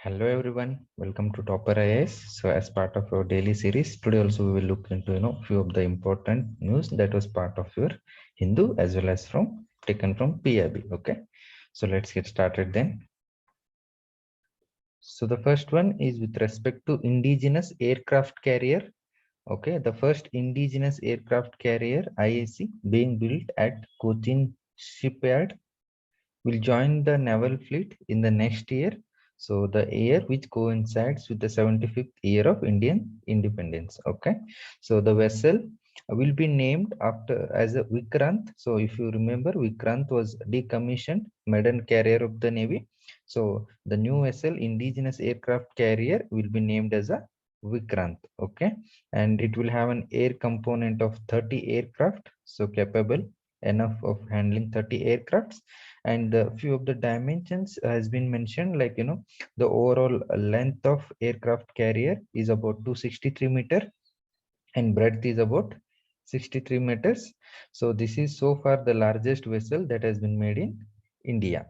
Hello everyone, welcome to Topper IAS. So as part of our daily series, today also we will look into few of the important news that was part of your Hindu as well as from taken from PIB. Okay, so let's get started then. So the first one is with respect to indigenous aircraft carrier. Okay, the first indigenous aircraft carrier IAC being built at Cochin shipyard will join the naval fleet in the next year. So the year which coincides with the 75th year of Indian independence. Okay. So the vessel will be named after as a Vikrant. So if you remember, Vikrant was decommissioned maiden carrier of the Navy. So the new vessel indigenous aircraft carrier will be named as a Vikrant. Okay. And it will have an air component of 30 aircraft. So capable enough of handling 30 aircrafts, and a few of the dimensions has been mentioned, like the overall length of aircraft carrier is about 263 meter and breadth is about 63 meters. So this is so far the largest vessel that has been made in India,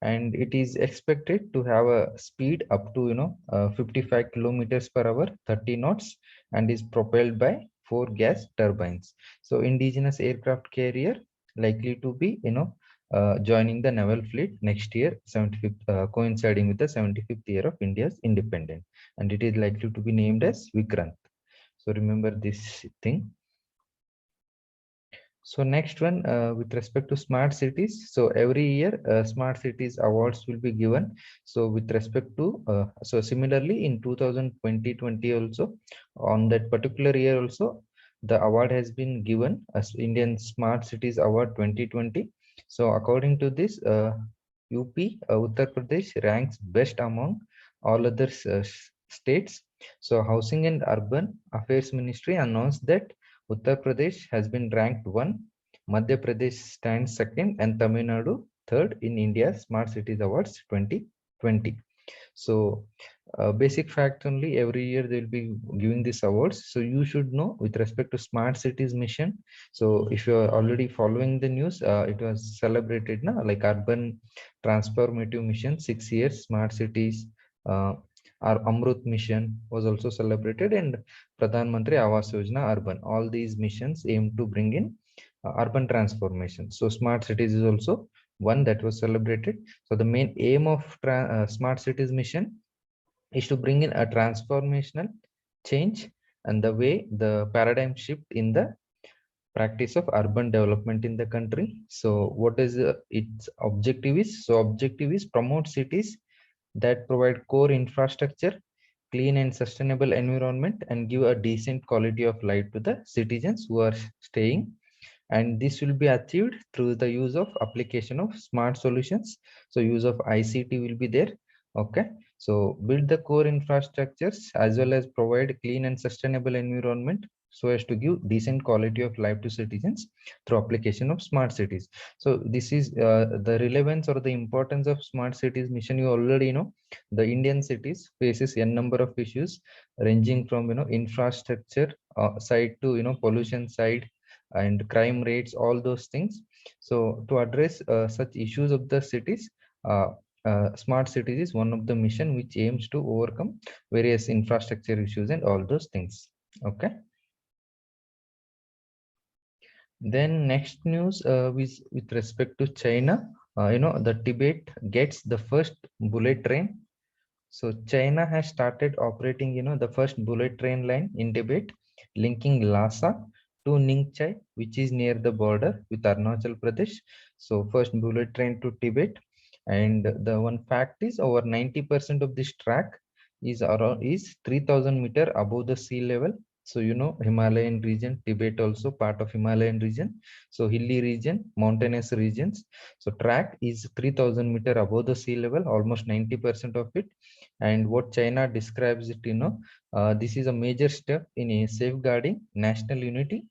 and it is expected to have a speed up to 55 kilometers per hour, 30 knots, and is propelled by 4 gas turbines. So indigenous aircraft carrier likely to be joining the naval fleet next year, 75th, coinciding with the 75th year of India's independence, and it is likely to be named as Vikrant. So remember this thing. So next one, with respect to smart cities. So every year, smart cities awards will be given. So with respect to, so similarly in 2020 also, on that particular year also, the award has been given as Indian Smart Cities Award 2020. So according to this, UP, Uttar Pradesh ranks best among all other states. So Housing and Urban Affairs Ministry announced that Uttar Pradesh has been ranked 1, Madhya Pradesh stands 2nd, and Tamil Nadu 3rd in India's Smart Cities Awards 2020. So, basic fact only, every year they'll be giving these awards. So you should know with respect to Smart Cities mission. So if you are already following the news, it was celebrated now, like Urban Transformative Mission, 6 years, Smart Cities. Our Amrut mission was also celebrated, and Pradhan Mantri Awas Yojana Urban. All these missions aim to bring in urban transformation. So smart cities is also one that was celebrated. So the main aim of smart cities mission is to bring in a transformational change and the way the paradigm shift in the practice of urban development in the country. So what is its objective is? So objective is promote cities that provide core infrastructure, clean and sustainable environment, and give a decent quality of life to the citizens who are staying. And this will be achieved through the use of application of smart solutions. So use of ICT will be there. Okay, so build the core infrastructures as well as provide clean and sustainable environment so as to give decent quality of life to citizens through application of smart cities. So this is the relevance or the importance of smart cities mission. You already know the Indian cities faces a number of issues ranging from infrastructure side to pollution side and crime rates, all those things. So to address such issues of the cities, uh, smart cities is one of the mission which aims to overcome various infrastructure issues and all those things. Okay, then next news, with respect to China, the Tibet gets the first bullet train. So China has started operating, the first bullet train line in Tibet, linking Lhasa to Ningchai, which is near the border with Arunachal Pradesh. So first bullet train to Tibet, and the one fact is over 90% of this track is around is 3,000 meter above the sea level. So Himalayan region, Tibet also part of Himalayan region. So hilly region, mountainous regions. So track is 3,000 meter above the sea level, almost 90% of it. And what China describes it, this is a major step in safeguarding national unity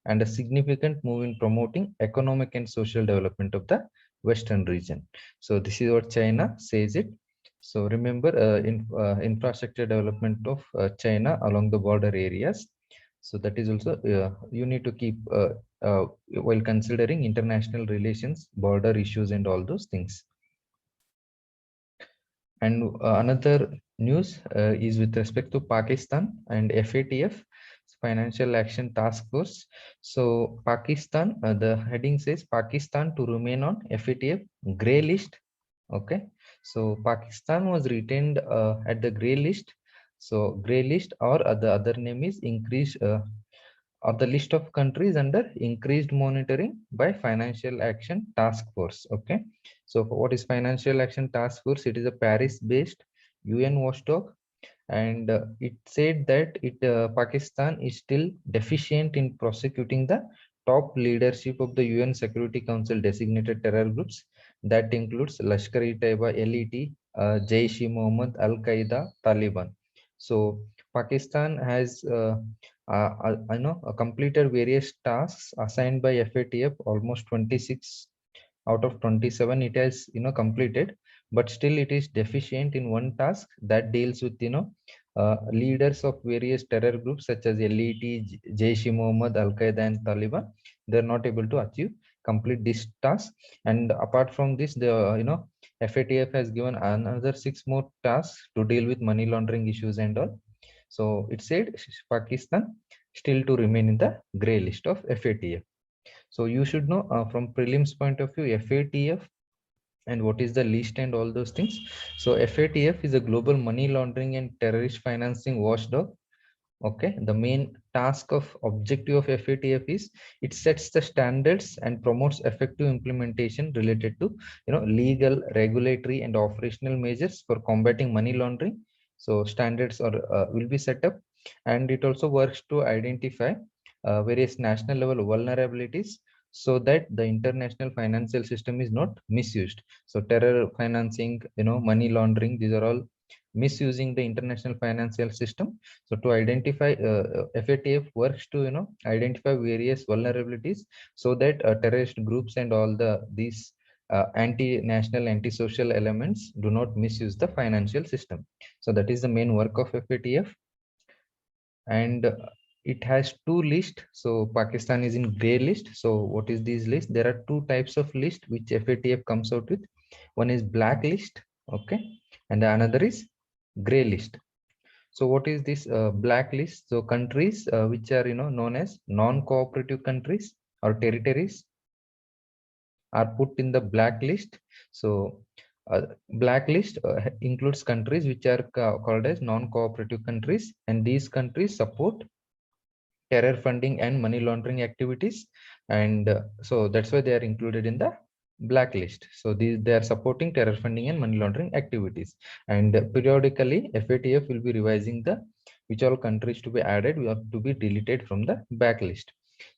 and a significant move in promoting economic and social development of the Western region. So this is what China says it. So remember, infrastructure development of China along the border areas. So that is also you need to keep while considering international relations, border issues, and all those things. And another news is with respect to Pakistan and FATF, Financial Action Task Force. So Pakistan, the heading says Pakistan to remain on FATF grey list. Okay, so Pakistan was retained at the grey list. So grey list, or the other name is increased, or the list of countries under increased monitoring by Financial Action Task Force. Okay, so what is Financial Action Task Force? It is a Paris based UN watchdog, and it said that Pakistan is still deficient in prosecuting the top leadership of the UN Security Council designated terror groups. That includes Lashkar-e-Taiba, LET, Jaish-e-Mohammed, Al-Qaeda, Taliban. So Pakistan has completed various tasks assigned by FATF, almost 26 out of 27 it has completed, but still it is deficient in one task that deals with leaders of various terror groups such as LET, Jaish-e-Mohammed, Al-Qaeda and Taliban. They're not able to achieve complete this task. And apart from this, the FATF has given another 6 more tasks to deal with money laundering issues and all. So it said Pakistan still to remain in the gray list of FATF. So you should know from prelims point of view, FATF and what is the list and all those things. So FATF is a global money laundering and terrorist financing watchdog. Okay, the main task of objective of FATF is it sets the standards and promotes effective implementation related to legal, regulatory and operational measures for combating money laundering. So standards are will be set up, and it also works to identify various national level vulnerabilities so that the international financial system is not misused. So terror financing, money laundering, these are all misusing the international financial system. So to identify, FATF works to identify various vulnerabilities so that terrorist groups and all these anti-national, anti-social elements do not misuse the financial system. So that is the main work of FATF. And it has two lists. So Pakistan is in gray list. So what is this list? There are two types of list which FATF comes out with. One is black list, okay, and the another is gray list. So what is this blacklist? So countries which are known as non-cooperative countries or territories are put in the blacklist. So blacklist includes countries which are called as non-cooperative countries, and these countries support terror funding and money laundering activities, and so that's why they are included in the blacklist. So they are supporting terror funding and money laundering activities, and periodically FATF will be revising the which all countries to be added or to be deleted from the blacklist.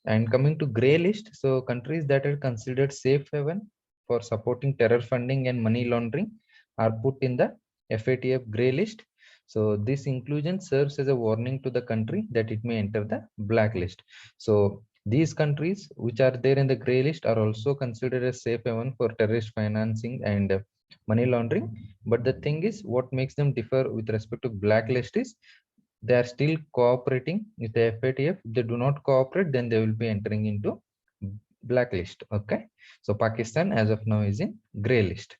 And coming to gray list, so countries that are considered safe haven for supporting terror funding and money laundering are put in the FATF gray list. So this inclusion serves as a warning to the country that it may enter the blacklist. So these countries which are there in the gray list are also considered as safe haven for terrorist financing and money laundering. But the thing is, what makes them differ with respect to blacklist is they are still cooperating with the FATF. If they do not cooperate, then they will be entering into blacklist. Okay, so Pakistan as of now is in gray list.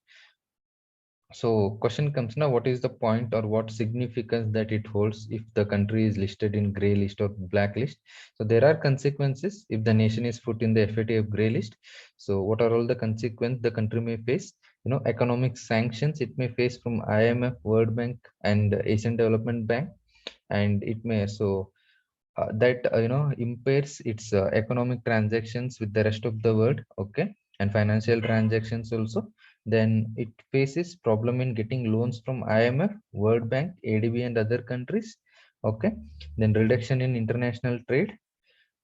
So question comes now, what is the point or what significance that it holds if the country is listed in gray list or blacklist? So there are consequences if the nation is put in the FATF gray list. So what are all the consequences the country may face? Economic sanctions it may face from IMF, World Bank and Asian Development Bank, and it may that impairs its economic transactions with the rest of the world. Okay, and financial transactions also. Then it faces problem in getting loans from IMF, World Bank, ADB and other countries. Okay, then reduction in international trade.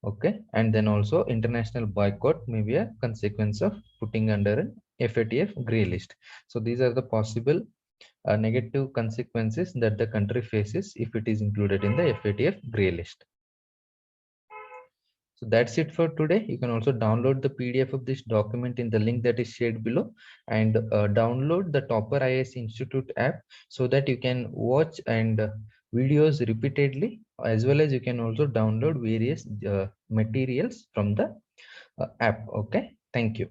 Okay, and then also international boycott may be a consequence of putting under an FATF gray list. So these are the possible negative consequences that the country faces if it is included in the FATF gray list. So that's it for today. You can also download the PDF of this document in the link that is shared below, and download the Topper IAS Institute app so that you can watch and videos repeatedly, as well as you can also download various materials from the app. Okay, thank you.